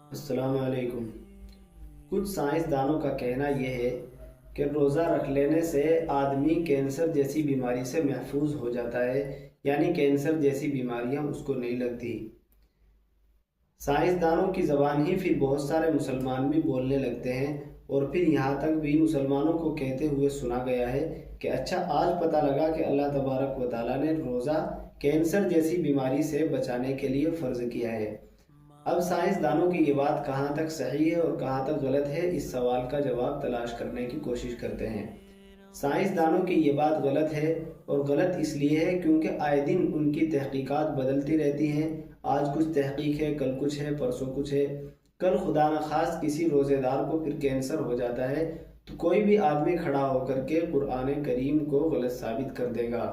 अस्सलाम वालेकुम। कुछ साइंसदानों का कहना यह है कि रोज़ा रख लेने से आदमी कैंसर जैसी बीमारी से महफूज हो जाता है, यानी कैंसर जैसी बीमारियां उसको नहीं लगती। साइंसदानों की ज़बान ही फिर बहुत सारे मुसलमान भी बोलने लगते हैं और फिर यहाँ तक भी मुसलमानों को कहते हुए सुना गया है कि अच्छा, आज पता लगा कि अल्लाह तबारक व तआला ने रोज़ा कैंसर जैसी बीमारी से बचाने के लिए फ़र्ज़ किया है। अब साइंसदानों की ये बात कहाँ तक सही है और कहाँ तक गलत है, इस सवाल का जवाब तलाश करने की कोशिश करते हैं। साइंसदानों की ये बात गलत है, और गलत इसलिए है क्योंकि आए दिन उनकी तहकीकात बदलती रहती हैं। आज कुछ तहकीक है, कल कुछ है, परसों कुछ है। कल खुदा न खास किसी रोज़ेदार को फिर कैंसर हो जाता है तो कोई भी आदमी खड़ा होकर के कुरान करीम को गलत साबित कर देगा।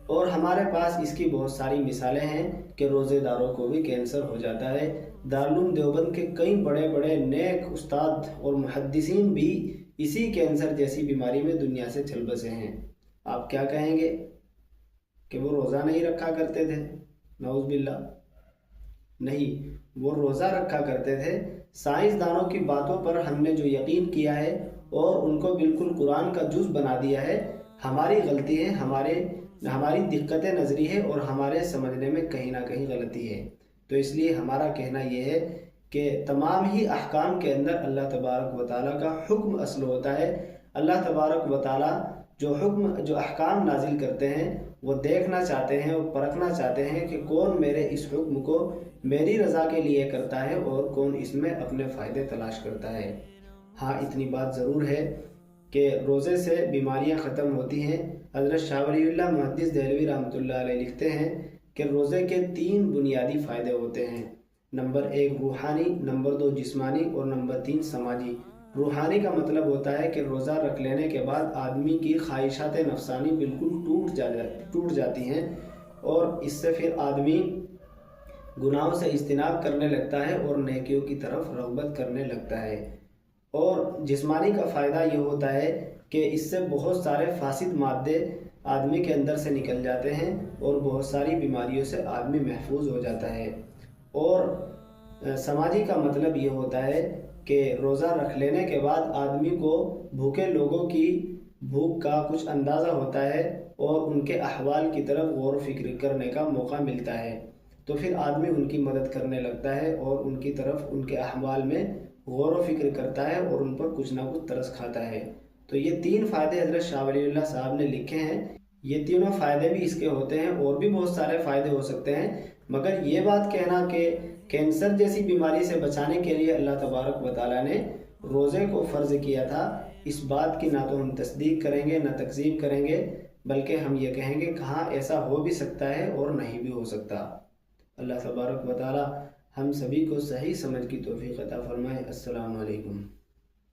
और हमारे पास इसकी बहुत सारी मिसालें हैं कि रोज़ेदारों को भी कैंसर हो जाता है। दारुल देवबंद के कई बड़े बड़े नेक उस्ताद और मुहद्दिसीन भी इसी कैंसर जैसी बीमारी में दुनिया से चल बसे हैं। आप क्या कहेंगे कि वो रोज़ा नहीं रखा करते थे? नऊज़ बिल्लाह, नहीं, वो रोज़ा रखा करते थे। साइंसदानों की बातों पर हमने जो यकीन किया है और उनको बिल्कुल कुरान का जुज़ बना दिया है, हमारी गलती है, हमारी दिक्कत नज़री है और हमारे समझने में कहीं ना कहीं गलती है। तो इसलिए हमारा कहना यह है कि तमाम ही अहकाम के अंदर अल्लाह तबारक व तआला का हुक्म असल होता है। अल्लाह तबारक व तआला जो अहकाम नाजिल करते हैं वो देखना चाहते हैं और परखना चाहते हैं कि कौन मेरे इस हुक्म को मेरी रज़ा के लिए करता है और कौन इसमें अपने फ़ायदे तलाश करता है। हाँ, इतनी बात ज़रूर है कि रोज़े से बीमारियां ख़त्म होती हैं। हज़रत शाह वलीउल्लाह मुहद्दिस देहलवी रहमतुल्लाह अलैह लिखते हैं कि रोज़े के 3 बुनियादी फ़ायदे होते हैं। नंबर 1 रूहानी, नंबर 2 जिस्मानी और नंबर 3 समाजी। रूहानी का मतलब होता है कि रोज़ा रख लेने के बाद आदमी की ख्वाहिशात नफसानी बिल्कुल टूट जाती हैं और इससे फिर आदमी गुनाहों से इज्तिनाब करने लगता है और नेकियों की तरफ रग़बत करने लगता है। और जिस्मानी का फ़ायदा ये होता है कि इससे बहुत सारे फासिद मादे आदमी के अंदर से निकल जाते हैं और बहुत सारी बीमारियों से आदमी महफूज हो जाता है। और समाजी का मतलब ये होता है कि रोज़ा रख लेने के बाद आदमी को भूखे लोगों की भूख का कुछ अंदाज़ा होता है और उनके अहवाल की तरफ गौर व फिक्र करने का मौका मिलता है, तो फिर आदमी उनकी मदद करने लगता है और उनकी तरफ, उनके अहवाल में गौर व फिक्र करता है और उन पर कुछ ना कुछ तरस खाता है। तो ये 3 फ़ायदे हज़रत शाह वलीउल्लाह साहब ने लिखे हैं। ये तीनों फ़ायदे भी इसके होते हैं और भी बहुत सारे फ़ायदे हो सकते हैं, मगर ये बात कहना कि कैंसर जैसी बीमारी से बचाने के लिए अल्लाह तबारक व तआला ने रोज़े को फ़र्ज़ किया था, इस बात की ना तो हम तस्दीक करेंगे ना तकज़ीब करेंगे, बल्कि हम ये कहेंगे कि हाँ, ऐसा हो भी सकता है और नहीं भी हो सकता। अल्लाह तबारक व तआला हम सभी को सही समझ की तौफ़ीक़ अता फ़रमाए। अस्सलामु अलैकुम।